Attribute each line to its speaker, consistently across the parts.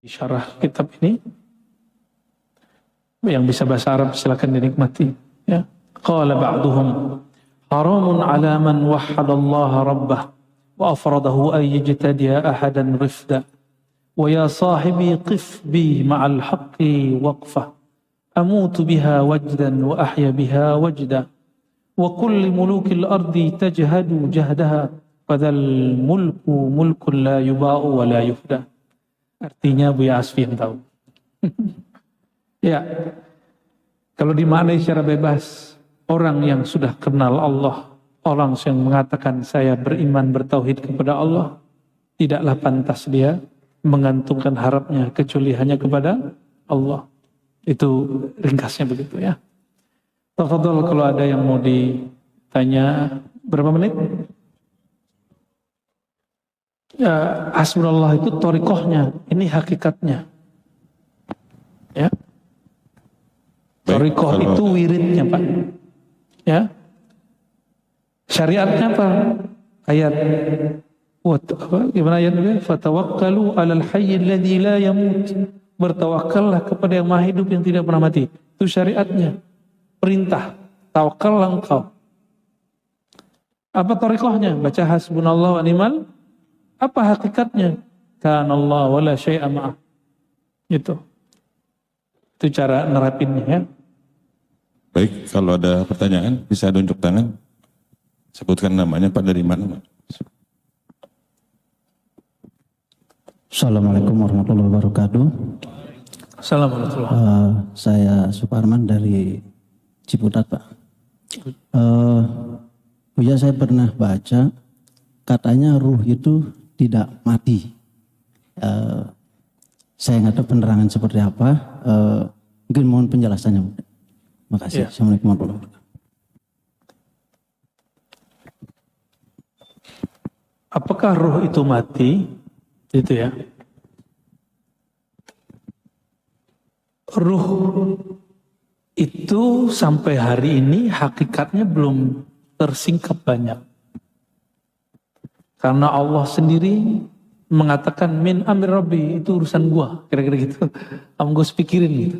Speaker 1: Syarah kitab ini yang bisa bahasa Arab silakan dinikmati ya. Qala ba'duhum haramun 'ala man wahhada Allah rabbah wa afradahu ay yajtadiya ahadan rifda wa ya sahibi qif bi ma'al haqqi waqfah amutu biha wajdan wa ahya biha wajda wa kulli mulukil ardi tajhadu jahdaha fadhal mulku mulkun la yuba'u wa la yufda. Artinya Buya Asfi yang tahu. Ya, kalau dimaknai secara bebas, orang yang sudah kenal Allah, orang yang mengatakan saya beriman bertauhid kepada Allah, tidaklah pantas dia menggantungkan harapnya kecuali hanya kepada Allah. Itu ringkasnya begitu ya. Tafadhol kalau ada yang mau ditanya, berapa menit? Ya, hasbunallah itu thariqahnya, ini hakikatnya. Ya. Thariqah itu wiridnya, Pak. Ya. Syariatnya apa? Ayat gimana ayatnya? Fatawakkalu 'alal hayyil ladzi la yamut. Bertawakkallah kepada yang Maha Hidup yang tidak pernah mati. Itu syariatnya. Perintah. Tawakkallah engkau. Apa thariqahnya? Baca hasbunallah wa ni'mal. Apa hakikatnya? Kana Allah wala syai'a ma'ah. Itu cara nerapinnya ya.
Speaker 2: Baik, kalau ada pertanyaan bisa tunjuk tangan. Sebutkan namanya, Pak, dari mana, Pak?
Speaker 3: Assalamualaikum warahmatullahi wabarakatuh.
Speaker 1: Assalamualaikum.
Speaker 3: Saya Suparman dari Ciputat, Pak. Buya, saya pernah baca katanya ruh itu tidak mati. Saya nggak tahu penerangan seperti apa. Mungkin mohon penjelasannya. Makasih. Ya. Assalamualaikum warahmatullahi wabarakatuh.
Speaker 1: Apakah ruh itu mati? Itu ya. Ruh itu sampai hari ini hakikatnya belum tersingkap banyak. Karena Allah sendiri mengatakan min amri rabbi, itu urusan gua, kira-kira gitu. Kamu gue pikirin gitu.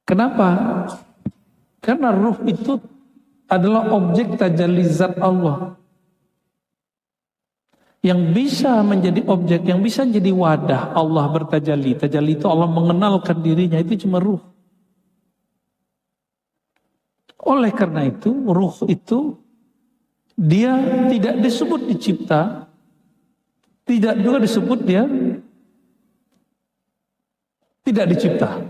Speaker 1: Kenapa? Karena ruh itu adalah objek tajalli zat Allah. Yang bisa menjadi objek, yang bisa jadi wadah Allah bertajalli. Tajalli itu Allah mengenalkan dirinya, itu cuma ruh. Oleh karena itu, ruh itu dia tidak disebut dicipta, tidak juga disebut dia tidak dicipta.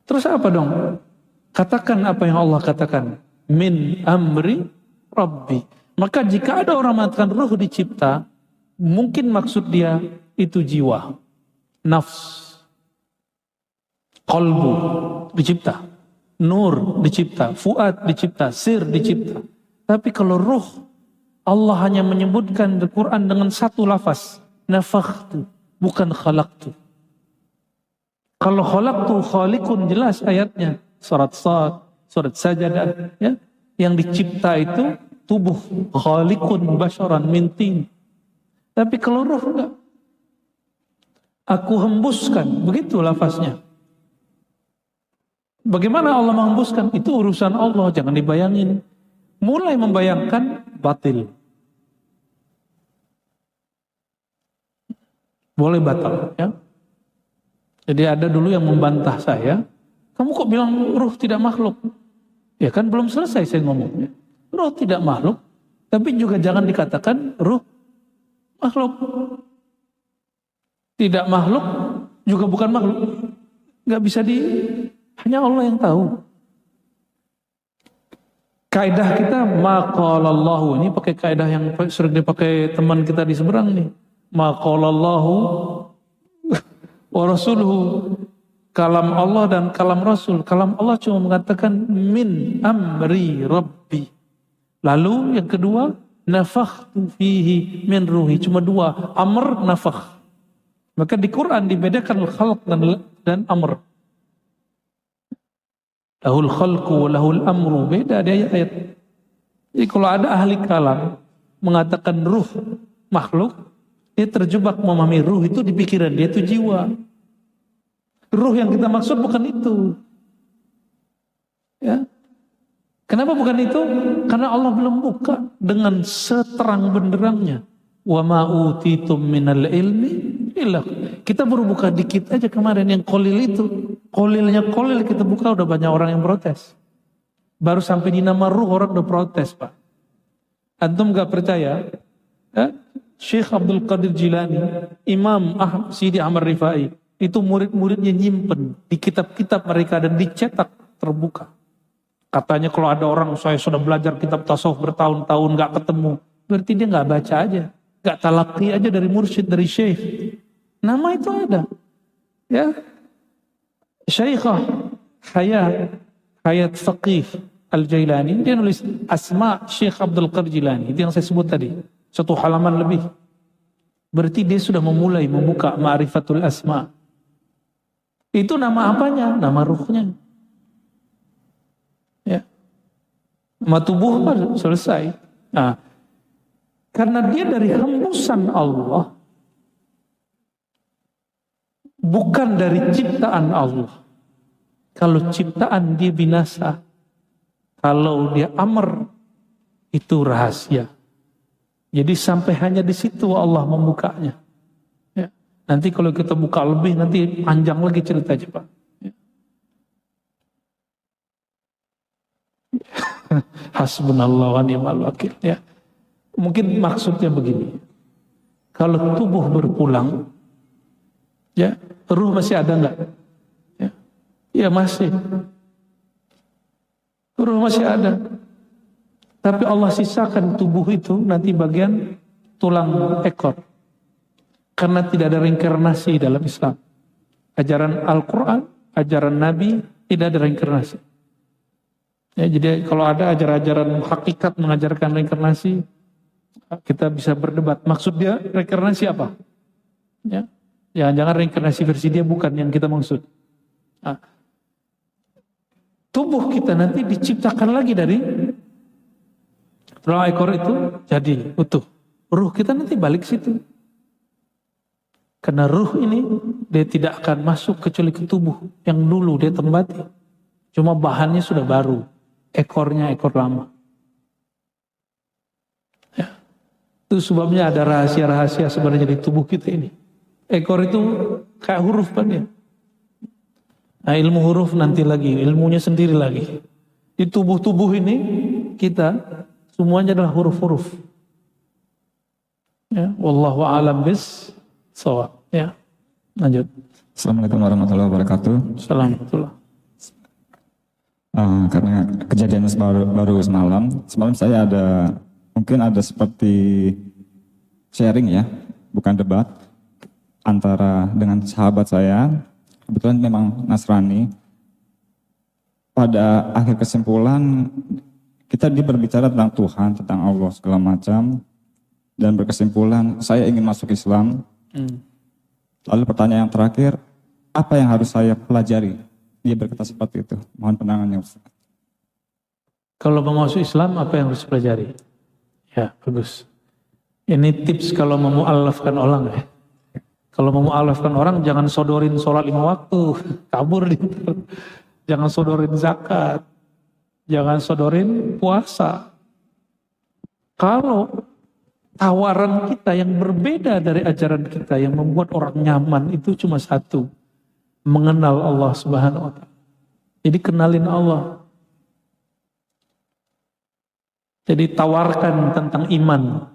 Speaker 1: Terus apa dong? Katakan apa yang Allah katakan. Min amri rabbi. Maka jika ada orang mengatakan ruh dicipta, mungkin maksud dia itu jiwa, nafs, qalbu dicipta, nur dicipta, fuad dicipta, sir dicipta. Tapi kalau ruh, Allah hanya menyebutkan di Quran dengan satu lafaz, nafakhtu, bukan khalaqtu. Kalau khalaqtu, khaliqun, jelas ayatnya, surat Sad, surat Sajadah, ya. Yang dicipta itu tubuh, khaliqun basyaran min tin. Tapi kalau ruh enggak. Aku hembuskan, begitu lafaznya. Bagaimana Allah menghembuskan? Itu urusan Allah, jangan dibayangin. Mulai membayangkan batil. Boleh batal ya. Jadi ada dulu yang membantah saya, kamu kok bilang ruh tidak makhluk? Ya kan belum selesai saya ngomongnya. Ruh tidak makhluk, tapi juga jangan dikatakan ruh makhluk. Tidak makhluk, juga bukan makhluk. Gak bisa hanya Allah yang tahu. Kaidah kita maqalallahu, ini pakai kaidah yang sering dipakai teman kita di seberang nih. Maqalallahu wa rasuluhu, kalam Allah dan kalam Rasul. Kalam Allah cuma mengatakan min amri rabbi. Lalu yang kedua, nafakhtu fihi min ruhi. Cuma dua, amr, nafakh. Maka di Quran dibedakan khalq dan amr. Lahul khalqu wa lahul amru. Beda di ayat-ayat. Jadi kalau ada ahli kalam mengatakan ruh makhluk, Dia terjebak memahami ruh itu di pikiran dia itu jiwa. Ruh yang kita maksud bukan itu. Ya. Kenapa bukan itu? Karena Allah belum buka dengan seterang benderangnya. Wa ma utitum minal ilmi illa. Kita baru buka dikit aja kemarin yang kolil itu. Kolilnya kolil kita buka udah banyak orang yang protes. Baru sampai di nama ruh orang udah protes, Pak. Antum gak percaya? Ya? Syekh Abdul Qadir Jilani, Imam Sidi Ahmad Rifai, itu murid-muridnya nyimpen di kitab-kitab mereka dan dicetak terbuka. Katanya kalau ada orang, saya sudah belajar kitab tasawuf bertahun-tahun gak ketemu, berarti dia gak baca aja, gak talaki aja dari mursyid, dari syekh. Nama itu ada. Ya, Syekhah Hayat Faqih Al-Jailani, dia nulis Asma Syekh Abdul Qadir Jilani, itu yang saya sebut tadi, 1 halaman lebih. Berarti dia sudah memulai membuka Ma'rifatul Asma. Itu nama apanya? Nama ruhnya. Ya. Nama tubuh selesai. Nah, karena dia dari hembusan Allah, bukan dari ciptaan Allah. Kalau ciptaan dia binasa, kalau dia amr itu rahasia. Jadi sampai hanya di situ Allah membukanya. Ya. Nanti kalau kita buka lebih nanti panjang lagi ceritanya, Pak. Ya. Hasbunallah wa ni'mal wakil. Ya. Mungkin maksudnya begini. Kalau tubuh berpulang, ya, ruh masih ada enggak? Ya, ya masih. Ruh masih ada. Tapi Allah sisakan tubuh itu nanti bagian tulang ekor. Karena tidak ada reinkarnasi dalam Islam. Ajaran Al-Quran, ajaran Nabi, tidak ada reinkarnasi. Ya, jadi kalau ada ajaran-ajaran hakikat mengajarkan reinkarnasi, kita bisa berdebat. Maksud dia reinkarnasi apa? Ya, jangan-jangan reinkarnasi versi dia bukan yang kita maksud. Nah, tubuh kita nanti diciptakan lagi dari tulang ekor itu jadi utuh. Ruh kita nanti balik situ. Karena ruh ini dia tidak akan masuk kecuali ke tubuh yang dulu dia tempati. Cuma bahannya sudah baru. Ekornya ekor lama. Ya. Itu sebabnya ada rahasia-rahasia sebenarnya di tubuh kita ini. Ekor itu kayak huruf kan ya. Nah, ilmu huruf nanti lagi, ilmunya sendiri lagi. Di tubuh-tubuh ini kita semuanya adalah huruf-huruf. Ya, wallahu a'lam bis-shawab. Ya. Lanjut.
Speaker 4: Assalamualaikum warahmatullahi wabarakatuh.
Speaker 1: Assalamualaikum.
Speaker 4: Karena kejadian baru semalam saya mungkin ada seperti sharing ya, bukan debat antara dengan sahabat saya. Kebetulan memang Nasrani. Pada akhir kesimpulan kita berbicara tentang Tuhan, tentang Allah segala macam, dan berkesimpulan saya ingin masuk Islam. Lalu pertanyaan yang terakhir, apa yang harus saya pelajari? Dia berkata seperti itu. Mohon penanganannya, Ustaz.
Speaker 1: Kalau mau masuk Islam, apa yang harus pelajari? Ya, bagus. Ini tips kalau mau mu'alafkan orang ya. Kalau mau mu'alafkan orang, jangan sodorin sholat 5 waktu. Kabur di itu. Jangan sodorin zakat. Jangan sodorin puasa. Kalau tawaran kita yang berbeda dari ajaran kita, yang membuat orang nyaman, itu cuma satu. Mengenal Allah Subhanahu wa ta'ala. Jadi kenalin Allah. Jadi tawarkan tentang iman.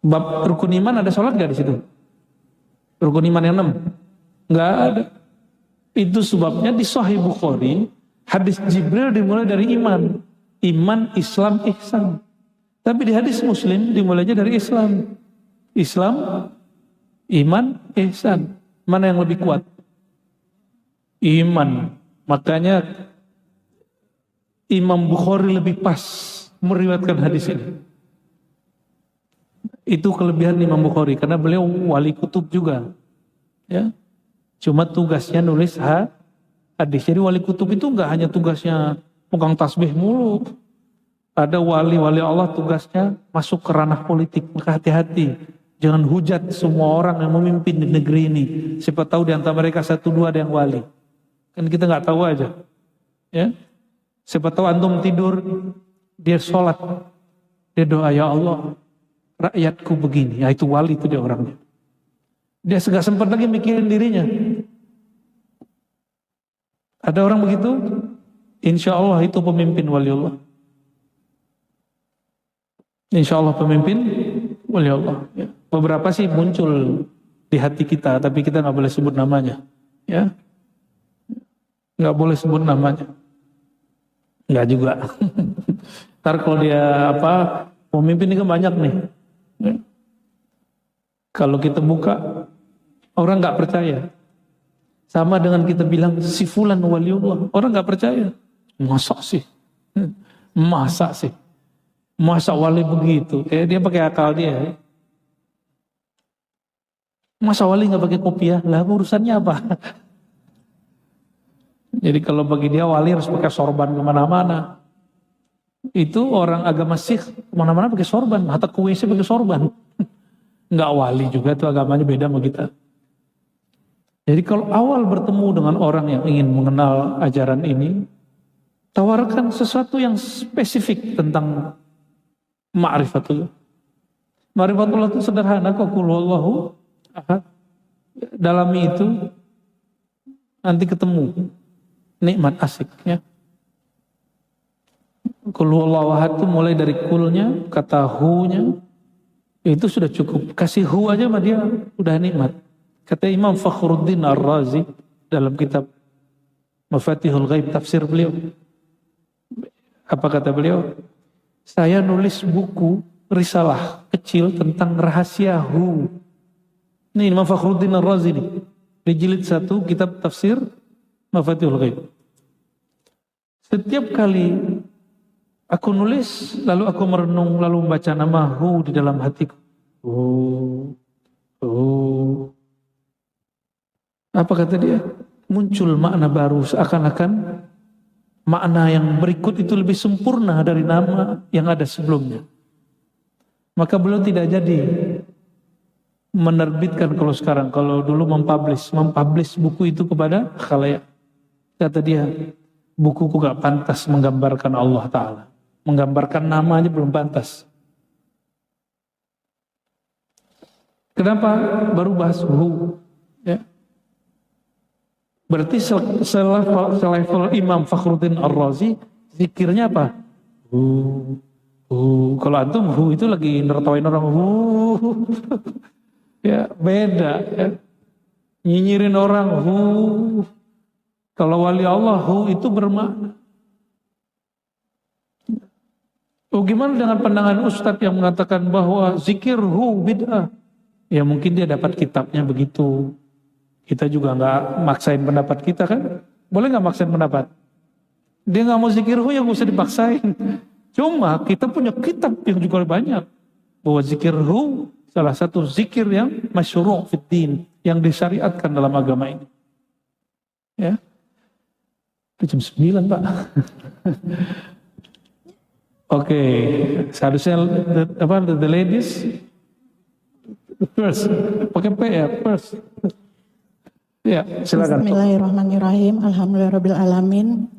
Speaker 1: Bab rukun iman ada sholat gak di situ? Rukun iman yang 6? Gak ada. Itu sebabnya di Sahih Bukhari, hadis Jibril dimulai dari iman. Iman, Islam, ihsan. Tapi di hadis Muslim dimulainya dari Islam. Islam, iman, ihsan. Mana yang lebih kuat? Iman. Makanya Imam Bukhari lebih pas meriwayatkan hadis ini. Itu kelebihan Imam Bukhari karena beliau wali kutub juga. Ya. Cuma tugasnya nulis hadis. Jadi wali kutub itu enggak hanya tugasnya pegang tasbih mulu. Ada wali-wali Allah tugasnya masuk ke ranah politik, maka hati-hati. Jangan hujat semua orang yang memimpin di negeri ini. Siapa tahu di antara mereka 1-2 ada yang wali. Kan kita nggak tahu aja. Ya, siapa tahu antum tidur, dia sholat, dia doa, ya Allah, rakyatku begini. Ya itu wali, itu dia orangnya. Dia nggak sempat lagi mikirin dirinya. Ada orang begitu, insya Allah itu pemimpin waliullah. Insya Allah pemimpin waliullah. Ya. Beberapa sih muncul di hati kita, tapi kita nggak boleh sebut namanya. Ya, nggak boleh sebut namanya. Nggak juga. Ntar kalau dia pemimpin ini kan banyak nih. Ya. Kalau kita buka, orang nggak percaya. Sama dengan kita bilang si fulan waliullah, orang nggak percaya. Masa sih? Masa sih? Masa wali begitu? Dia pakai akal dia. Masa wali nggak pakai kopiah? Lah urusannya apa? Jadi kalau bagi dia wali harus pakai sorban kemana-mana. Itu orang agama Sikh kemana-mana pakai sorban, hatta ke WC pakai sorban. Nggak wali juga, itu agamanya beda sama kita. Jadi kalau awal bertemu dengan orang yang ingin mengenal ajaran ini, tawarkan sesuatu yang spesifik tentang ma'rifatullah. Ma'rifatullah itu sederhana kok, qul huwallahu ahad. Dalami itu, nanti ketemu. Nikmat asik ya. Qul huwallahu ahad itu mulai dari kulnya, kata hu-nya, itu sudah cukup. Kasih hu aja sama dia, udah nikmat. Kata Imam Fakhruddin Ar-Razi dalam kitab Mafatihul Ghaib tafsir beliau. Apa kata beliau? Saya nulis buku risalah kecil tentang rahasia hu. Ini Imam Fakhruddin Ar-Razi nih. Di jilid 1 kitab tafsir Mafatihul Ghaib. Setiap kali aku nulis, lalu aku merenung, lalu membaca nama hu di dalam hatiku. Apa kata dia? Muncul makna baru, seakan-akan makna yang berikut itu lebih sempurna dari nama yang ada sebelumnya. Maka beliau tidak jadi menerbitkan kalau dulu mempublish buku itu kepada khalayak. Kata dia, bukuku gak pantas menggambarkan Allah Ta'ala. Menggambarkan namanya belum pantas. Kenapa baru bahas hu? Ya. Berarti selevel Imam Fakhruddin Ar-Razi, zikirnya apa? Kalau antum hu itu lagi nertawain orang ya beda ya. Nyinyirin orang Kalau wali Allah itu bermakna. Gimana dengan pandangan Ustadz yang mengatakan bahwa zikir bid'ah? Ya mungkin dia dapat kitabnya begitu. Kita juga nggak maksain pendapat kita kan? Boleh nggak maksain pendapat? Dia nggak mau zikir ya nggak usah dipaksain. Cuma kita punya kitab yang juga banyak bahwa zikir salah satu zikir yang masyru' fid din, yang disyariatkan dalam agama ini. Ya, jam 9 Pak. Oke, seharusnya the ladies first, pakai P ya first. Ya, silakan.
Speaker 5: Bismillahirrahmanirrahim. Alhamdulillahirrabbilalamin.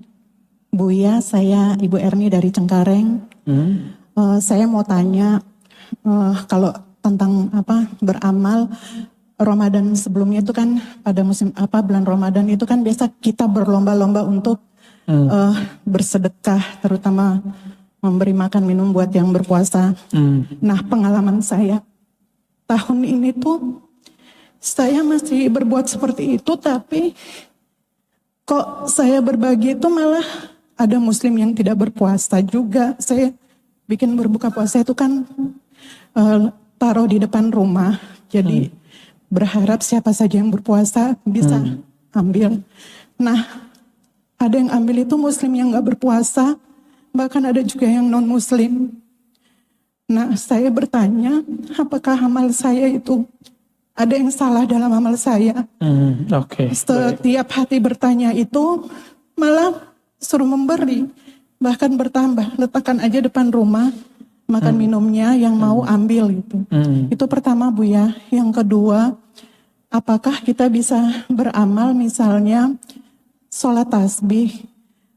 Speaker 5: Buya, saya Ibu Erni dari Cengkareng. Saya mau tanya kalau tentang beramal Ramadan sebelumnya itu kan pada musim bulan Ramadan itu kan biasa kita berlomba-lomba untuk bersedekah, terutama memberi makan minum buat yang berpuasa. Nah, pengalaman saya tahun ini tuh saya masih berbuat seperti itu, tapi kok saya berbagi itu malah ada muslim yang tidak berpuasa juga. Saya bikin berbuka puasa itu kan taruh di depan rumah. Jadi berharap siapa saja yang berpuasa bisa ambil. Nah, ada yang ambil itu muslim yang gak berpuasa, bahkan ada juga yang non muslim. Nah, saya bertanya, apakah amal saya itu ada yang salah dalam amal saya? Setiap hati bertanya itu malah suruh memberi. bahkan bertambah. Letakkan aja depan rumah, makan minumnya yang mau ambil gitu. Itu pertama Buya. Yang kedua, apakah kita bisa beramal misalnya sholat tasbih,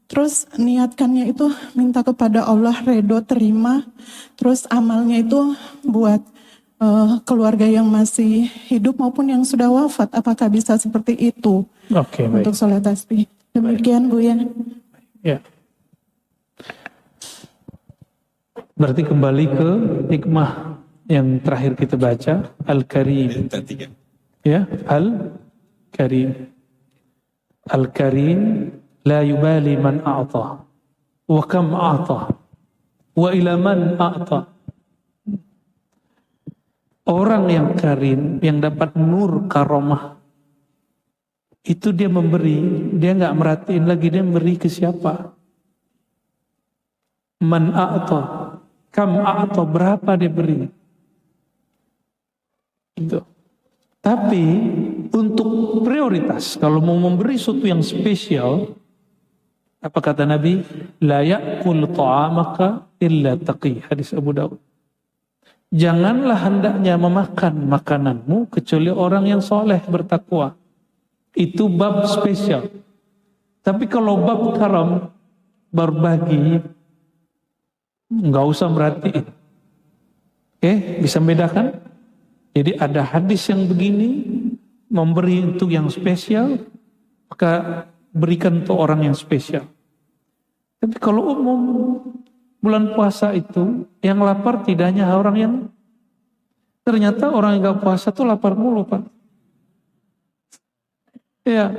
Speaker 5: terus niatkannya itu minta kepada Allah ridho terima, terus amalnya itu buat keluarga yang masih hidup maupun yang sudah wafat, apakah bisa seperti itu untuk sholat tasbih? Demikian Buya.
Speaker 1: Ya. Berarti kembali ke hikmah yang terakhir kita baca, Al-Karim. Ya, Al-Karim. Al-Karim la yubali man a'ta wa kam a'ta wa ila man a'ta. Orang yang karim, yang dapat nur karomah, itu dia memberi, dia nggak merhatiin lagi dia memberi ke siapa. Man a'ta, kam a'ta, berapa dia beri. Itu. Tapi untuk prioritas, kalau mau memberi sesuatu yang spesial, apa kata Nabi? La ya'kul ta'amaka illa taqi. Hadis Abu Daud. Janganlah hendaknya memakan makananmu kecuali orang yang soleh bertakwa. Itu bab spesial. Tapi kalau bab karam, berbagi, nggak usah merhatiin. Oke, bisa membedakan? Jadi ada hadis yang begini, memberi untuk yang spesial, maka berikan untuk orang yang spesial. Tapi kalau umum, bulan puasa itu, yang lapar tidak hanya orang yang, ternyata orang yang gak puasa tuh lapar mulu Pak. Ya,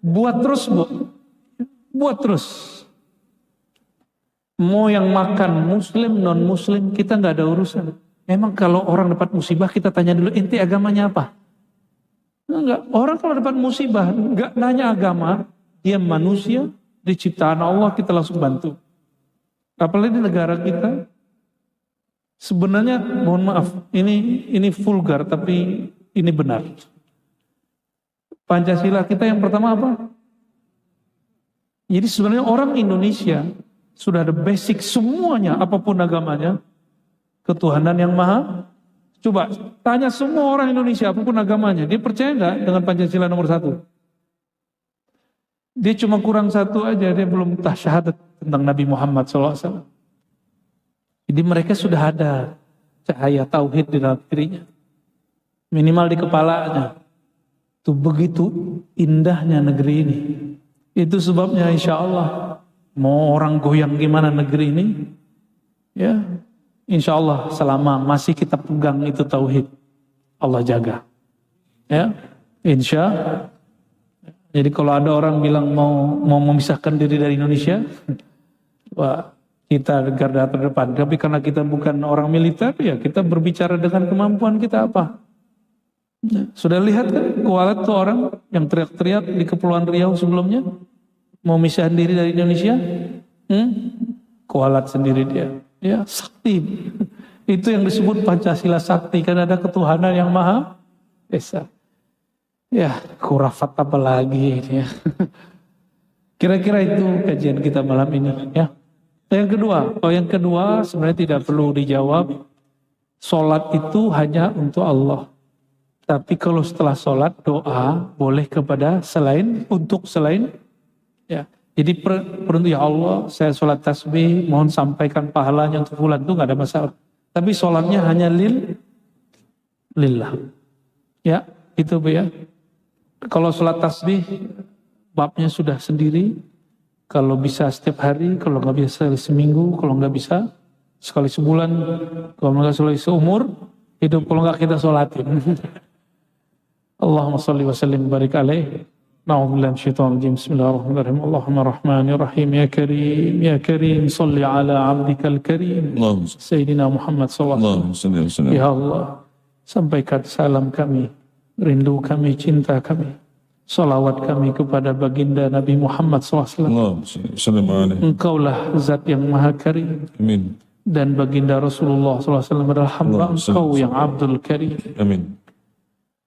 Speaker 1: buat terus Bu, buat terus. Mau yang makan muslim, non muslim, kita gak ada urusan. Memang kalau orang dapat musibah kita tanya dulu, inti agamanya apa? Enggak, orang kalau dapat musibah enggak nanya agama, dia manusia, diciptaan Allah, kita langsung bantu. Apalagi di negara kita, sebenarnya mohon maaf, ini vulgar tapi ini benar. Pancasila kita yang pertama apa? Jadi sebenarnya orang Indonesia sudah ada basic semuanya, apapun agamanya, ketuhanan yang maha. Coba tanya semua orang Indonesia apapun agamanya, dia percaya enggak dengan Pancasila nomor 1? Dia cuma kurang satu aja, dia belum syahadat tentang Nabi Muhammad SAW. Jadi mereka sudah ada cahaya tauhid di dalam dirinya, minimal di kepalanya. Itu begitu indahnya negeri ini. Itu sebabnya insya Allah mau orang goyang gimana negeri ini, ya insya Allah selama masih kita pegang itu tauhid, Allah jaga. Ya, insya. Jadi kalau ada orang bilang mau memisahkan diri dari Indonesia, wah kita garda terdepan. Tapi karena kita bukan orang militer, ya kita berbicara dengan kemampuan kita apa. Sudah lihat kan kualat tuh orang yang teriak-teriak di Kepulauan Riau sebelumnya, mau misahin diri dari Indonesia, kualat sendiri dia. Ya, sakti. Itu yang disebut Pancasila sakti, karena ada ketuhanan yang maha esa. Ya, khurafat apa lagi ini ya. Kira-kira itu kajian kita malam ini ya. Yang kedua sebenarnya tidak perlu dijawab. Salat itu hanya untuk Allah. Tapi kalau setelah salat doa boleh kepada selain ya. Jadi peruntuk ya Allah, saya sholat tasbih, mohon sampaikan pahalanya untuk fulan, itu nggak ada masalah. Tapi sholatnya hanya lillah. Ya, itu Bu ya. Kalau sholat tasbih, babnya sudah sendiri. Kalau bisa setiap hari, kalau nggak bisa seminggu, kalau nggak bisa sekali sebulan, kalau nggak sekali seumur hidup, kalau nggak kita sholatin. Allahumma sholli wa sallim barik alaihi. Na'udzubillahi minasyaitonir rajim. Bismillahirrahmanirrahim. Allahumma rahmanir rahim ya karim sholli ala 'abdikal karim Sayyidina Muhammad sallallahu alaihi wasallam. Ya Allah, sampaikan salam kami, rindu kami, cinta kami, salawat kami kepada baginda Nabi Muhammad SAW. Engkaulah zat yang maha karim. Amin. Dan baginda Rasulullah SAW adalah hamba engkau yang Abdul Karim. Amin.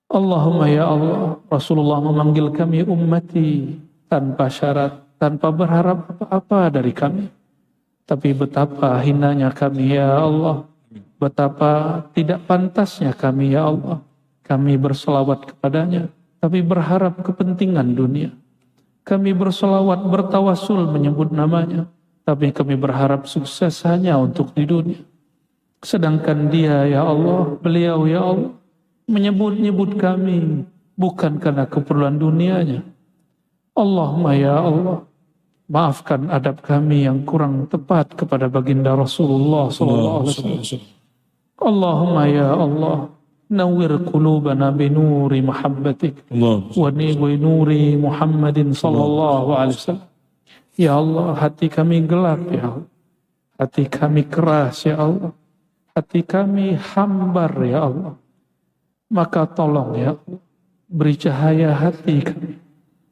Speaker 1: Allahumma ya Allah, Rasulullah memanggil kami ummati tanpa syarat, tanpa berharap apa-apa dari kami. Tapi betapa hinanya kami ya Allah. Betapa tidak pantasnya kami ya Allah. Kami berselawat kepadanya, tapi berharap kepentingan dunia. Kami berselawat, bertawasul menyebut namanya, tapi kami berharap sukses hanya untuk di dunia. Sedangkan dia ya Allah, beliau ya Allah, menyebut-nyebut kami bukan karena keperluan dunianya. Allahumma ya Allah, maafkan adab kami yang kurang tepat kepada baginda Rasulullah SAW. Allahumma ya Allah, nawwir qulubana binuri mahabbatik wa nuri Muhammadin sallallahu alaihi wasallam. Ya Allah, hati kami gelap ya Allah. Hati kami keras ya Allah. Hati kami hambar ya Allah. Maka tolong ya Allah, beri cahaya hati kami.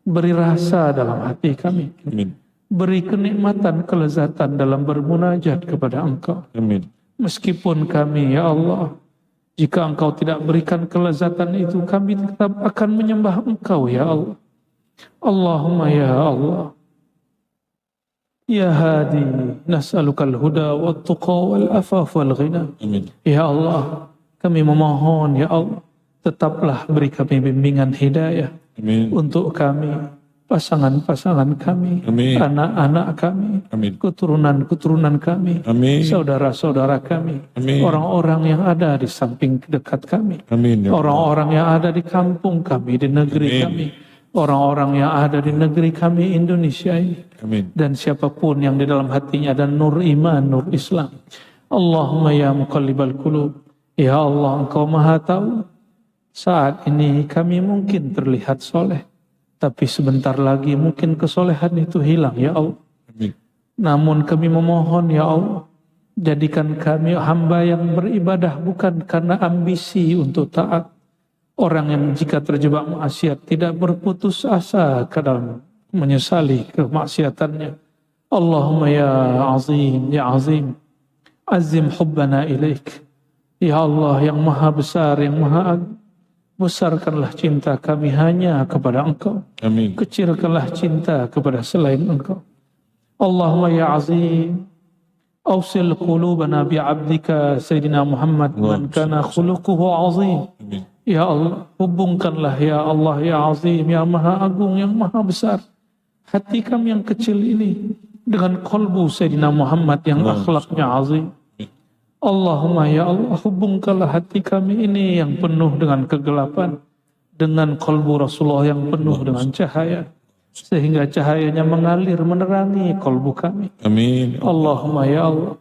Speaker 1: Beri rasa dalam hati kami.
Speaker 2: Amin.
Speaker 1: Beri kenikmatan, kelezatan dalam bermunajat kepada Engkau.
Speaker 2: Amin.
Speaker 1: Meskipun kami ya Allah, jika Engkau tidak berikan kelezatan itu, kami tetap akan menyembah Engkau ya Allah. Allahumma ya Allah, ya Hadi, nas'alukal huda wa tuqa wal afaf wal ghina.
Speaker 2: Amin.
Speaker 1: Ya Allah, kami memohon ya Allah, tetaplah beri kami bimbingan hidayah.
Speaker 2: Amin.
Speaker 1: Untuk kami, pasangan-pasangan kami,
Speaker 2: Amin.
Speaker 1: anak-anak kami,
Speaker 2: Amin.
Speaker 1: keturunan-keturunan kami,
Speaker 2: Amin.
Speaker 1: saudara-saudara kami,
Speaker 2: Amin.
Speaker 1: orang-orang yang ada di samping dekat kami,
Speaker 2: Amin. Ya Allah.
Speaker 1: orang-orang yang ada di kampung kami, di negeri
Speaker 2: Amin.
Speaker 1: kami, orang-orang yang ada di negeri kami Indonesia ini,
Speaker 2: Amin.
Speaker 1: dan siapapun yang di dalam hatinya ada nur iman, nur Islam. Allahumma ya muqallibal qulub, ya Allah, Engkau maha tahu. Saat ini kami mungkin terlihat soleh, tapi sebentar lagi mungkin kesolehan itu hilang ya Allah.
Speaker 2: Amin.
Speaker 1: Namun kami memohon ya Allah, jadikan kami hamba yang beribadah bukan karena ambisi untuk taat. Orang yang jika terjebak maksiat tidak berputus asa ke dalam menyesali kemaksiatannya. Allahumma ya azim, ya azim, azim hubbana ilaik. Ya Allah yang maha besar, yang maha agung, besarkanlah cinta kami hanya kepada Engkau.
Speaker 2: Amin.
Speaker 1: Kecilkanlah cinta kepada selain Engkau. Allahumma ya azim, awsil qulubana bi'abdika Sayyidina Muhammad man kana khuluquhu azim.
Speaker 2: Amin.
Speaker 1: Ya Allah, hubungkanlah ya Allah ya azim, ya maha agung, yang maha besar, hati kami yang kecil ini dengan qalbu Sayyidina Muhammad yang akhlaknya azim. Allahumma ya Allah, hubungkanlah hati kami ini yang penuh dengan kegelapan dengan qalbu Rasulullah yang penuh dengan cahaya, sehingga cahayanya mengalir menerangi qalbu kami.
Speaker 2: Amin.
Speaker 1: Allahumma ya Allah,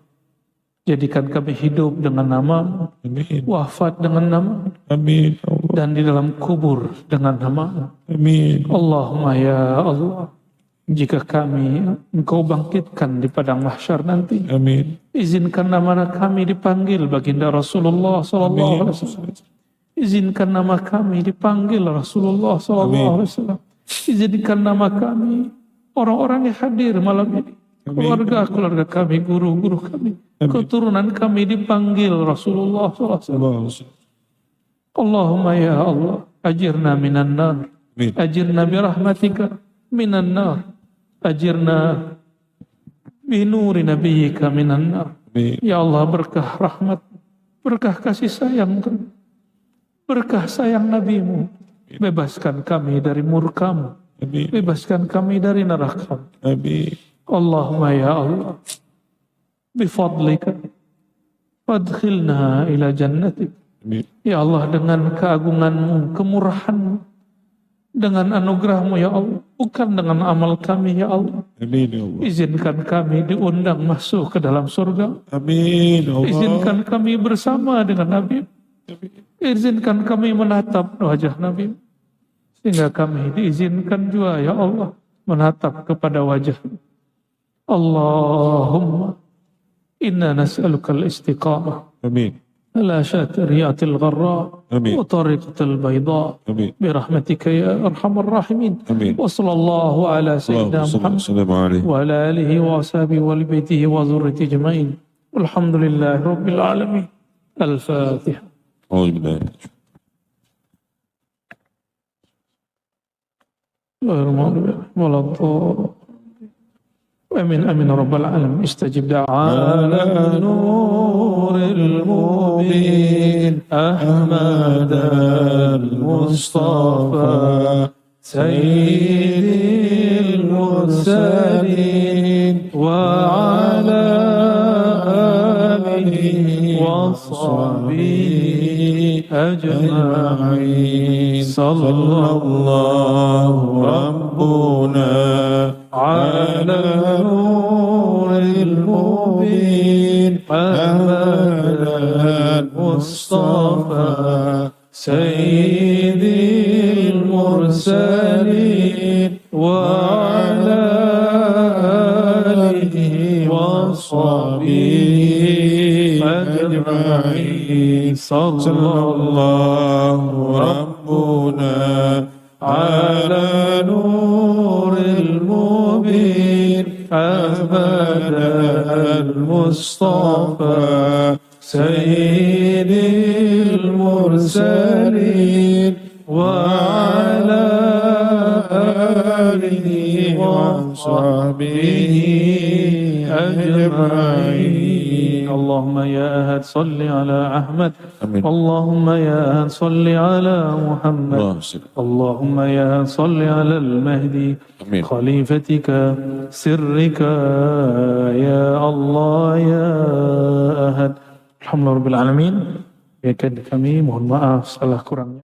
Speaker 1: jadikan kami hidup dengan nama-Mu,
Speaker 2: Amin.
Speaker 1: wafat dengan nama,
Speaker 2: Amin. Ya Allah.
Speaker 1: dan di dalam kubur dengan nama-Mu.
Speaker 2: Amin.
Speaker 1: Allahumma ya Allah, jika kami Engkau bangkitkan di padang mahsyar nanti,
Speaker 2: Amin.
Speaker 1: izinkan nama kami dipanggil baginda Rasulullah sallallahu alaihi wasallam. Izinkan nama kami dipanggil Rasulullah sallallahu alaihi wasallam. Izinkan nama kami, orang-orang yang hadir malam ini, keluarga-keluarga kami, guru-guru kami, keturunan kami dipanggil Rasulullah sallallahu alaihi wasallam. Allahumma ya Allah, ajirna minan nar.
Speaker 2: Amin.
Speaker 1: Ajirna bi rahmatika minan nar. Ajirna binuri nabiyyika minan nar.
Speaker 2: Amin.
Speaker 1: Ya Allah, berkah rahmat, berkah kasih sayang, berkah sayang Nabi-Mu. Bebaskan kami dari murka-Mu.
Speaker 2: Amin.
Speaker 1: Bebaskan kami dari neraka.
Speaker 2: Amin.
Speaker 1: Allahumma ya Allah, bifadlika fadkhilna ila jannatik.
Speaker 2: Amin.
Speaker 1: Ya Allah, dengan keagungan-Mu, kemurahan-Mu, dengan anugerah-Mu ya Allah, bukan dengan amal kami ya Allah.
Speaker 2: Amin. Ya Allah.
Speaker 1: Izinkan kami diundang masuk ke dalam surga.
Speaker 2: Amin. Ya Allah.
Speaker 1: Izinkan kami bersama dengan Nabi. Izinkan kami menatap wajah Nabi. Sehingga kami diizinkan juga ya Allah menatap kepada wajah. Allahumma inna nas'aluka al-istiqamah
Speaker 2: Amin.
Speaker 1: ala syatiriyatil gharra
Speaker 2: Amin.
Speaker 1: wa tariqatil bayda
Speaker 2: Amin.
Speaker 1: birahmatika ya arhamar rahimin.
Speaker 2: Amin.
Speaker 1: Wa sallallahu ala sayyidina Muhammad
Speaker 2: Assalamualaikum.
Speaker 1: wa ala alihi wa ashabihi wa baitihi wa zurriyyatihi ajma'in. Walhamdulillahi rabbil alamin. Al-Fatihah.
Speaker 2: Alhamdulillah.
Speaker 1: Amin amin rabbal alamin. Istajib da'ala nuril mubin Ahmad al-Mustafa Sayyidil mursalin wa ala alihi wa sahbihi ajma'in. Sallallahu rabbuna على نور المبين أحمد المصطفى سيد المرسلين وعلى آله وصحبه أجمعين. صلى الله ربنا على نور المبين أحمد المصطفى سيد المرسلين وعلى آله وصحبه أجمعين. اللهم يا أحد صل على أحمد. اللهم يا أحد صل على محمد. اللهم يا أحد صل على المهدي خليفتك سرك يا الله ya Ahad. Alhamdulillah rabbil alamin. Ya kami mohon maaf salah kurangnya.